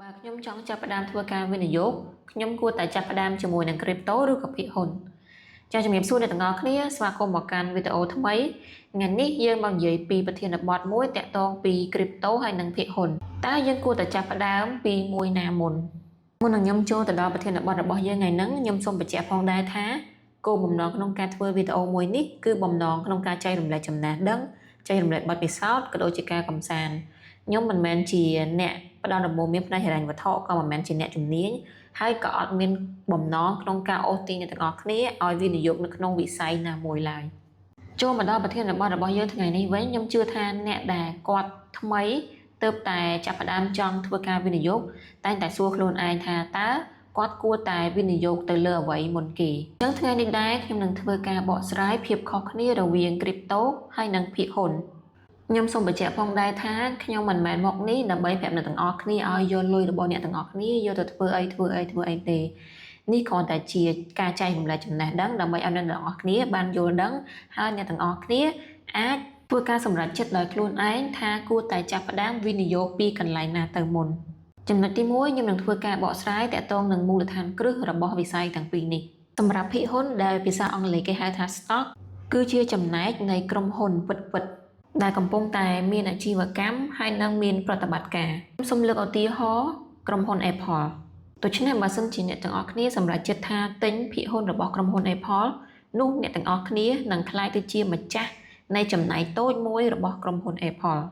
Bàខ្ញុំចង់ចាប់ផ្ដើមធ្វើការវិនិយោគខ្ញុំគួរតែចាប់ផ្ដើមជាមួយនឹង crypto ឬក៏ភាគហ៊ុនចា៎ជំរាបសួរអ្នកទាំងអស់គ្នាស្វាគមន៍មកកាន់វីដេអូថ្មីថ្ងៃនេះយើងមកនិយាយពីប្រធានបទមួយតាក់ទងពី crypto ហើយនិងភាគហ៊ុនតើយើងគួរតែចាប់ផ្ដើមពីមួយណាមុននឹងខ្ញុំចូលទៅដល់ប្រធានបទរបស់យើងថ្ងៃនេះខ្ញុំសូមបញ្ជាក់ផងដែរថាគោលបំណងក្នុងការធ្វើវីដេអូមួយនេះគឺបំណងក្នុងការចែករំលែកចំណេះដឹងចែករំលែកបទពិសោធន៍ក៏ដូចជាការកំសាន្តខ្ញុំមិនមែនជាអ្នកផ្ដល់ដំបូន្មានផ្នែកហិរញ្ញវត្ថុក៏មិនមែនជាអ្នកជំនាញហើយក៏អត់មានបំណងក្នុងការអូសទាញអ្នកទាំងអស់គ្នាឲ្យវិនិយោគនៅក្នុងវិស័យណាមួយឡើយចូលមកដល់ប្រធានបទរបស់យើងថ្ងៃនេះវិញខ្ញុំជឿថាអ្នកដែលគាត់ថ្មីទើបតែចាប់ផ្ដើមចង់ធ្វើការវិនិយោគតែងតែសួរខ្លួនឯងថាតើគាត់គួរតែវិនិយោគទៅលើអ្វីមុនគេអញ្ចឹងថ្ងៃនេះដែរខ្ញុំនឹងធ្វើការបកស្រាយភាពខុសគ្នារវាង crypto ហើយនិងភាគហ៊ុនខ្ញុំសូមបញ្ជាក់ផងដែរថាខ្ញុំមិនមែនមកនេះដើម្បីប្រាប់អ្នកទាំងអស់គ្នាឲ្យយកលុយរបស់អ្នកទាំងអស់គ្នាយកទៅធ្វើអីទេនេះគ្រាន់តែជាការចែករំលែកចំណេះដឹងដើម្បីឲ្យអ្នកទាំងអស់គ្នាបានយល់ដឹងហើយអ្នកទាំងអស់គ្នាអាចធ្វើការសម្រេចចិត្តដោយខ្លួនឯងថាគួរតែចាប់ផ្ដើមវិនិយោគពីកន្លែងណាទៅមុនចំណុចទី1ខ្ញុំនឹងធ្វើការបកស្រាយតាក់ទងនឹងមូលដ្ឋានគ្រឹះរបស់វិស័យទាំងពីរនេះសម្រាប់ភាគហ៊ុនដែលភាសាអង់គ្លេសគេហៅថា stock គឺជាចំណែកនៃក្រុមហ៊ុនពិតៗដែលកំពុងតែមានអាជីវកម្មហើយនិងមានប្រតិបត្តិការខ្ញុំសូមលើកឧទាហរណ៍ក្រុមហ៊ុន Apple ដូច្នេះបើសិនជាអ្នកទាំងអស់គ្នាសម្រេចចិត្តថាទិញភាគហ៊ុនរបស់ក្រុមហ៊ុន Apple នោះអ្នកទាំងអស់គ្នានឹងក្លាយទៅជាម្ចាស់នៃចំណែកតូចមួយរបស់ក្រុមហ៊ុន Apple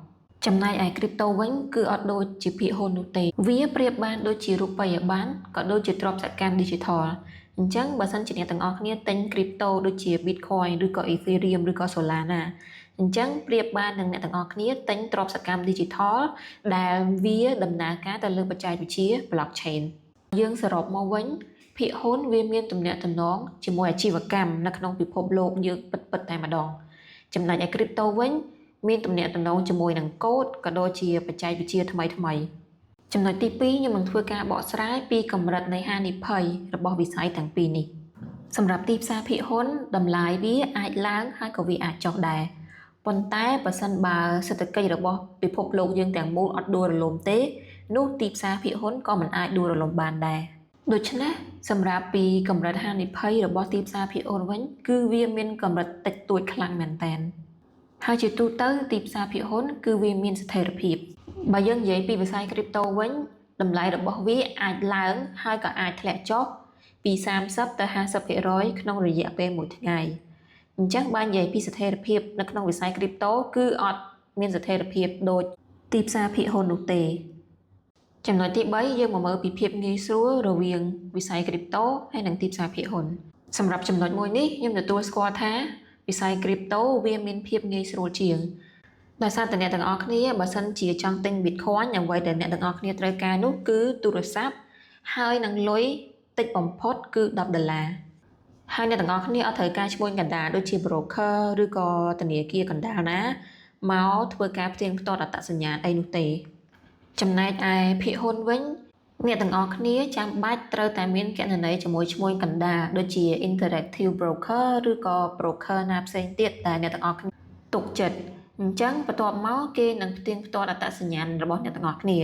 ចំណែកឯ crypto វិញគឺអត់ដូចជាភាគហ៊ុននោះទេវាប្រៀបបានដូចជារូបិយប័ណ្ណក៏ដូចជាទ្រព្យសកម្ម digital អញ្ចឹងបើសិនជាអ្នកទាំងអស់គ្នាទិញ crypto ដូចជា Bitcoin ឬក៏ Ethereum ឬក៏ Solana អញ្ចឹងប្រៀបបាននឹងអ្នកទាំងអស់គ្នាទិញទ្រព្យសកម្ម digital ដែលវាដំណើរការទៅលើបច្ចេកវិទ្យា blockchain យើងសរុបមកវិញភាគហ៊ុនវាមានទំនាក់ទំនងជាមួយអាជីវកម្មនៅក្នុងពិភពលោកយើងពិតតែម្ដងចំណែកឯ crypto វិញមានទំនាក់ទំនងជាមួយនឹងកូដក៏ដូចជាបច្ចេកវិទ្យាថ្មីចំណុចទី2ខ្ញុំនឹងធ្វើការបកស្រាយពីកម្រិតនៃហានិភ័យរបស់វិស័យទាំងពីរនេះសម្រាប់ទីផ្សារភាគហ៊ុនតម្លៃវាអាចឡើងហើយក៏វាអាចចុះដែរប៉ុន្តែបើសិនបើសេដ្ឋកិច្ចរបស់ពិភពលោកយើងទាំងមូលអត់ដួលរលំទេនោះទីផ្សារភាគហ៊ុនក៏មិនអាចដួលរលំបានដែរដូច្នេះសម្រាប់ពីកម្រិតហានិភ័យរបស់ទីផ្សារភាគហ៊ុនវិញគឺវាមានកម្រិតតិចតួចខ្លាំងមែនទែនហើយជាទូទៅទីផ្សារភាគហ៊ុនគឺវាមានស្ថិរភាពបើយើងនិយាយពីវិស័យ crypto វិញតម្លៃរបស់វាអាចឡើងហើយក៏អាចធ្លាក់ចុះពី30ទៅ50% ក្នុងរយៈពេលមួយថ្ងៃអញ្ចឹងបើនិយាយពីស្ថិរភាពនៅក្នុងវិស័យ crypto គឺអត់មានស្ថិរភាពដូចទីផ្សារភាគហ៊ុននោះទេចំណុចទី3យើងមកមើលពីភាពងាយស្រួលរវាងវិស័យ crypto ហើយនិងទីផ្សារភាគហ៊ុនសម្រាប់ចំណុចមួយនេះខ្ញុំទទួលស្គាល់ថាវិស័យ crypto វាមានភាពងាយស្រួលជាងដោយសារតែអ្នកទាំងអស់គ្នាបើសិនជាចង់ទិញ Bitcoin អ្វីដែលអ្នកទាំងអស់គ្នាត្រូវការនោះគឺទូរស័ព្ទហើយនឹងលុយតិចបំផុតគឺ$10ហើយអ្នកទាំងអស់គ្នាអត់ត្រូវការឈ្មួញកណ្ដាលដូចជា broker ឬក៏ធនាគារកណ្ដាលណាមកធ្វើការផ្ទៀងផ្ទាត់អត្តសញ្ញាណអីនោះទេចំណែកឯភាគហ៊ុនវិញអ្នកទាំងអស់គ្នាចាំបាច់ត្រូវតែមានគណនីជាមួយឈ្មួញកណ្ដាលដូចជា Interactive Broker ឬក៏ broker ណាផ្សេងទៀតដែលអ្នកទាំងអស់គ្នាទុកចិត្តអញ្ចឹងបន្ទាប់មកគេនឹងផ្ទៀងផ្ទាត់អត្តសញ្ញាណរបស់អ្នកទាំងអស់គ្នា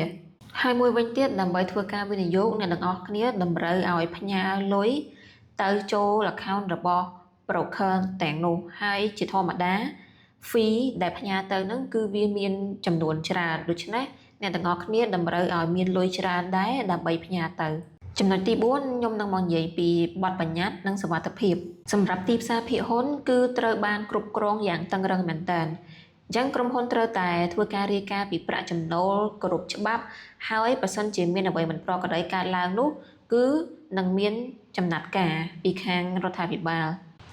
ហើយមួយវិញទៀតដើម្បីធ្វើការវិនិយោគអ្នកទាំងអស់គ្នាតម្រូវឲ្យផ្ញើលុយទៅចូល account របស់ broker ទាំងនោះហើយជាធម្មតា fee ដែលផ្ញើទៅនឹងគឺវាមានចំនួនច្រើនដូច្នេះអ្នកទាំងអស់គ្នាតម្រូវឲ្យមានលុយច្រើនដែរដើម្បីផ្ញើទៅចំណុចទី4ខ្ញុំនឹងមកនិយាយពីបទបញ្ញត្តិនិងសុវត្ថិភាពសម្រាប់ទីផ្សារភាគហ៊ុនគឺត្រូវបានគ្រប់គ្រងយ៉ាងតឹងរ៉ឹងមែនទែនអញ្ចឹងក្រុមហ៊ុនត្រូវតែធ្វើការរាយការណ៍ពីប្រាក់ចំណូលគ្រប់ច្បាប់ហើយបើសិនជាមានអ្វីមិនប្រក្រតីកើតឡើងនោះគឺនឹងមានចំណាត់ការពីខាងរដ្ឋាភិបាល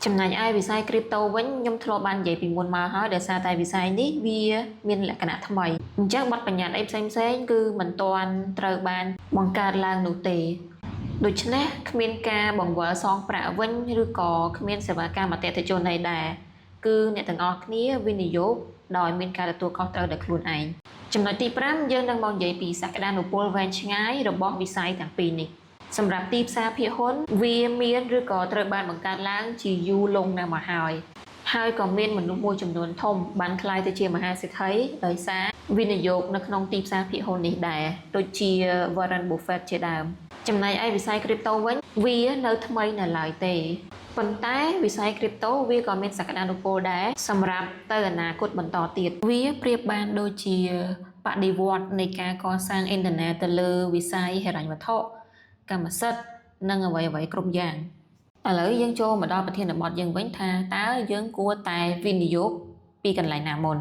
ចំណែកឯវិស័យ crypto វិញខ្ញុំធ្លាប់បាននិយាយពីមុនមកហើយដោយសារតែវិស័យនេះវាមានលក្ខណៈថ្មីអញ្ចឹងបទបញ្ញត្តិអីផ្សេងគឺមិនទាន់ត្រូវបានបង្កើតឡើងនោះទេដូច្នេះគ្មានការបង្វិលសងប្រាក់វិញឬក៏គ្មានសេវាកម្មអតិថិជនអីដែរគឺអ្នកទាំងអស់គ្នាវិនិយោគដោយមានការទទួលខុសត្រូវដោយខ្លួនឯងចំណុចទី5យើងនឹងមកនិយាយពីសក្តានុពលវែងឆ្ងាយរបស់វិស័យទាំងពីរនេះសម្រាប់ទីផ្សារភាគហ៊ុនវាមានឬក៏ត្រូវបានបង្កើតឡើងជាយូរលង់ណាស់មកហើយក៏មានមនុស្សមួយចំនួនធំបានក្លាយទៅជាមហាសេដ្ឋីដោយសារ វិនិយោគនៅក្នុងទីផ្សារភាគហ៊ុននេះដែរដូចជា Warren Buffett ជាដើមចំណែកឯវិស័យ crypto វិញវានៅថ្មីនៅឡើយទេប៉ុន្តែវិស័យ crypto វាក៏មានសក្តានុពលដែរសម្រាប់ទៅអនាគតបន្តទៀតវាប្រៀបបានដូចជាបដិវត្តនៃការកសាងអ៊ីនធឺណិតទៅលើវិស័យហិរញ្ញវត្ថុកម្មសិទ្ធិនិងអ្វីៗគ្រប់យ៉ាងឥឡូវយើងចូលមកដល់ប្រធានបទយើងវិញថាតើយើងគួរតែវិនិយោគពីកន្លែងណាមុន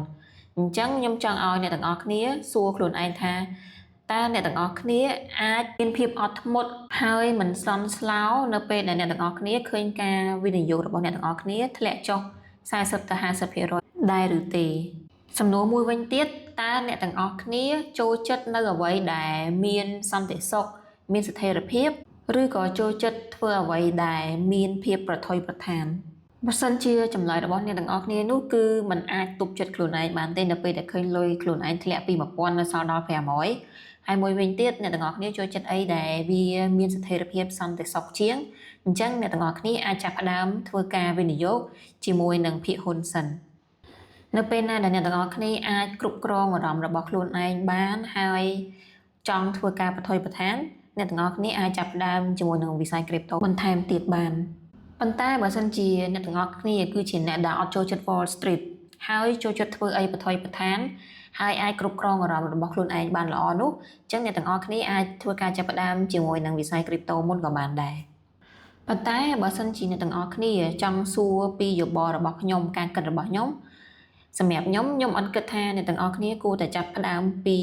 អញ្ចឹងខ្ញុំចង់ឲ្យអ្នកទាំងអស់គ្នាសួរខ្លួនឯងថាតើអ្នកទាំងអស់គ្នាអាចមានភាពអត់ធ្មត់ហើយមិនសន់ស្លោនៅពេលដែលអ្នកទាំងអស់គ្នាឃើញការវិនិយោគរបស់អ្នកទាំងអស់គ្នាធ្លាក់ចុះ40ទៅ50%ដែរឬទេសំណួរមួយវិញទៀតតើអ្នកទាំងអស់គ្នាចូលចិត្តនៅអ្វីដែលមានសន្តិសុខមានស្ថិរភាពឬក៏ចូលចិត្តធ្វើអ្វីដែលមានភាពប្រថុយប្រថានបើសិនជាចម្លើយរបស់អ្នកទាំងអស់គ្នានោះគឺมันអាចទប់ចិត្តខ្លួនឯងបានទេនៅពេលដែលឃើញលុយខ្លួនឯងធ្លាក់ពី1000នៅសល់ដល់500ហើយមួយវិញទៀតអ្នកទាំងអស់គ្នាចូលចិត្តអីដែលវាមានស្ថិរភាពសន្តិសុខជាងអញ្ចឹងអ្នកទាំងអស់គ្នាអាចចាប់ផ្ដើមធ្វើការវិនិយោគជាមួយនឹងភាគហ៊ុនសិននៅពេលណាដែលអ្នកទាំងអស់គ្នាអាចគ្រប់គ្រងអារម្មណ៍របស់ខ្លួនឯងបានហើយចង់ធ្វើការប្រថុយប្រថានអ្នកទាំងអស់គ្នាអាចចាប់ផ្ដើមជាមួយនឹងវិស័យ crypto បន្ថែមទៀតបានប៉ុន្តែបើសិនជាអ្នកទាំងអស់គ្នាគឺជាអ្នកដែលអត់ចូលចិត្ត Wall Street ហើយចូលចិត្តធ្វើអីប្រថុយប្រថានហើយអាចគ្រប់គ្រងអារម្មណ៍របស់ខ្លួនឯងបានល្អនោះអញ្ចឹងអ្នកទាំងអស់គ្នាអាចធ្វើការចាប់ផ្ដើមជាមួយនឹងវិស័យ crypto មុនក៏បានដែរប៉ុន្តែបើសិនជាអ្នកទាំងអស់គ្នាចង់សួរពីយោបល់របស់ខ្ញុំការគិតរបស់ខ្ញុំសម្រាប់ខ្ញុំអត់គិតថាអ្នកទាំងអស់គ្នាគួរតែចាប់ផ្ដើមពី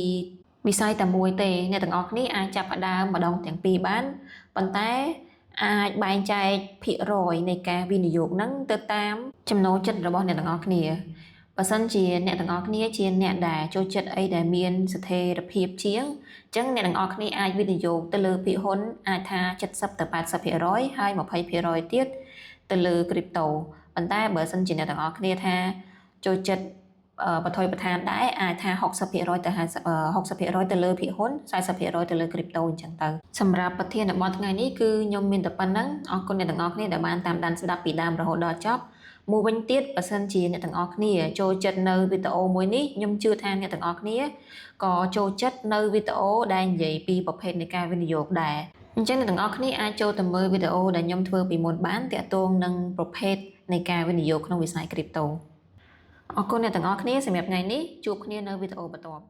វិស័យតែមួយទេអ្នកទាំងអស់គ្នាអាចចាប់ផ្ដើមម្ដងទាំងពីរបានប៉ុន្តែអាចបែងចែកភាគរយនៃការវិនិយោគហ្នឹងទៅតាមចំណូលចិត្តរបស់អ្នកទាំងអស់គ្នាបើសិនជាអ្នកទាំងអស់គ្នាជាអ្នកដែលចូលចិត្តអីដែលមានស្ថិរភាពជាងអញ្ចឹងអ្នកទាំងអស់គ្នាអាចវិនិយោគទៅលើភាគហ៊ុនអាចថា70ទៅ80%ហើយ20%ទៀតទៅលើ crypto ប៉ុន្តែបើសិនជាអ្នកទាំងអស់គ្នាថាចូលចិត្តប្រថុយប្រថានដែរអាចថា60%ទៅ60%ទៅលើភាគហ៊ុន40%ទៅលើ crypto អញ្ចឹងទៅសម្រាប់ប្រធានបទថ្ងៃនេះគឺខ្ញុំមានតែប៉ុណ្្នឹងអរគុណអ្នកទាំងអស់គ្នាដែលបានតាមដានស្ដាប់ពីដើមរហូតដល់ចប់មួយវិញទៀតបើសិនជាអ្នកទាំងអស់គ្នាចូលចិត្តនៅវីដេអូមួយនេះខ្ញុំជឿថាអ្នកទាំងអស់គ្នាក៏ចូលចិត្តនៅវីដេអូដែលនិយាយពីប្រភេទនៃការវិនិយោគដែរអញ្ចឹងអ្នកទាំងអស់គ្នាអាចចូលទៅមើលវីដេអូដែលខ្ញុំធ្វើពីមុនបានទាក់ទងនឹងប្រភេទនៃការវិនិយោគក្នុងវិស័យ crypto អរគុណអ្នកទាំងអស់គ្នាសម្រាប់ថ្ងៃនេះជួបគ្នានៅវីដេអូបន្ទាប់